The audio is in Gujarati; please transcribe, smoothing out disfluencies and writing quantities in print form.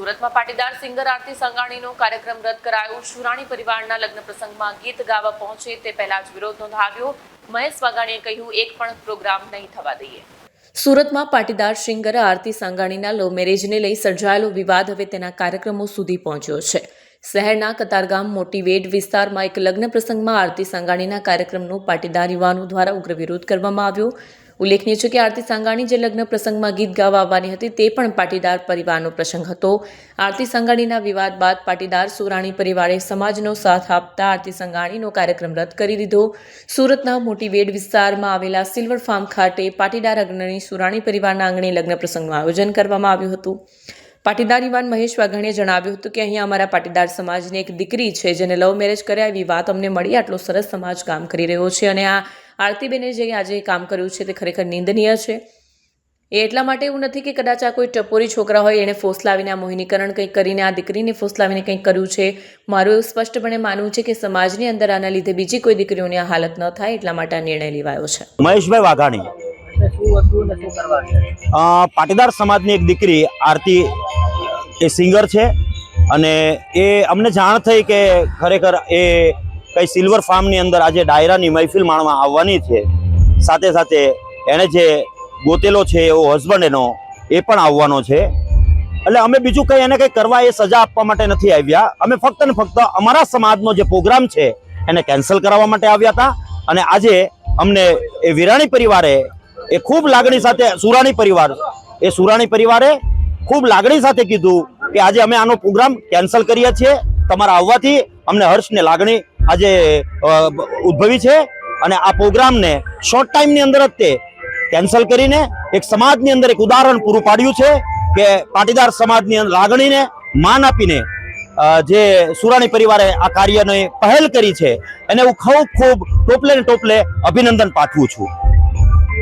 સુરતમાં પાટીદાર સિંગર આરતી સંઘાણીનો કાર્યક્રમ રદ કરાયો। શુરાણી પરિવારના લગ્ન પ્રસંગમાં ગીત ગાવા પહોંચે તે પહેલા જ વિરોધ નોંધાવ્યો। મહેશ વાઘાણીએ કહ્યું, એક પણ પ્રોગ્રામ નહીં થવા દઈએ। સુરતમાં પાટીદાર સિંગર આરતી સંઘાણીના લવ મેરેજને લઈ સર્જાયેલો વિવાદ હવે તેના કાર્યક્રમો સુધી પહોંચ્યો છે। શહેરના કતારગામ મોટીવેડ વિસ્તારમાં એક લગ્ન પ્રસંગમાં આરતી સંઘાણીના કાર્યક્રમનો પાટીદાર યુવાનો દ્વારા ઉગ્ર વિરોધ કરવામાં આવ્યો। ઉલ્લેખનીય છે કે આરતી સંઘાણી જે લગ્ન પ્રસંગમાં ગીત ગાવા આવવાની હતી તે પણ પાટીદાર પરિવારનો પ્રસંગ હતો। આરતી સંઘાણીના વિવાદ બાદ પાટીદાર સુરાણી પરિવારે સમાજનો સાથ આપતા આરતી સંઘાણીનો કાર્યક્રમ રદ કરી દીધો। સુરતના મોટીવેડ વિસ્તારમાં આવેલા સિલ્વર ફાર્મ ખાતે પાટીદાર અગ્રણી સુરાણી પરિવારના આંગણે લગ્ન પ્રસંગનું આયોજન કરવામાં આવ્યું હતું। પાટીદાર યુવાન મહેશ વાઘાણીએ જણાવ્યું હતું કે અહીંયા અમારા પાટીદાર સમાજની એક દીકરી છે જેને લવ મેરેજ કર્યા એવી વાત અમને મળી। આટલો સરસ સમાજ કામ કરી રહ્યો છે અને આ આરતીબેને જે આજે કામ કર્યું છે તે ખરેખર નિંદનીય છે। એ એટલા માટે એવું નથી કે કદાચ આ કોઈ ટપોરી છોકરા હોય એણે ફોસલાવીને આ મોહિનીકરણ કંઈક કરીને આ દીકરીને ફોસલાવીને કંઈક કર્યું છે। મારું એવું સ્પષ્ટપણે માનવું છે કે સમાજની અંદર આના લીધે બીજી કોઈ દીકરીઓની આ હાલત ન થાય એટલા માટે આ નિર્ણય લેવાયો છે। મહેશભાઈ વાઘાણી પાટીદાર સમાજની એક દીકરી આરતી એ સિંગર છે અને એ અમને જાણ થઈ કે ખરેખર એ કઈ સિલ્વર ફાર્મની અંદર આજે ડાયરાની મહેફિલ માણવા આવવાની છે। સાથે સાથે એણે જે ગોતેલો છે એવો હસબન્ડ એનો એ પણ આવવાનો છે। એટલે અમે બીજું કંઈ એને કંઈ કરવા એ સજા આપવા માટે નથી આવ્યા। અમે ફક્ત ને ફક્ત અમારા સમાજનો જે પ્રોગ્રામ છે એને કેન્સલ કરાવવા માટે આવ્યા હતા। અને આજે અમને એ વિરાણી પરિવારે એ ખૂબ લાગણી સાથે સુરાણી પરિવારે ખૂબ લાગણી સાથે કીધું કે આજે અમે આનો પ્રોગ્રામ કેન્સલ કરીએ છીએ। તમારા આવવાથી અમને હર્ષ ને લાગણી આજે ઉદ્ભવી છે અને આ પ્રોગ્રામને શોર્ટ ટાઈમની અંદર જ તે કેન્સલ કરીને એક સમાજની અંદર એક ઉદાહરણ પૂરું પાડ્યું છે કે પાટીદાર સમાજની લાગણીને માન આપીને જે સુરાણી પરિવારે આ કાર્યની પહેલ કરી છે એને હું ખૂબ ટોપલે ને ટોપલે અભિનંદન પાઠવું છું।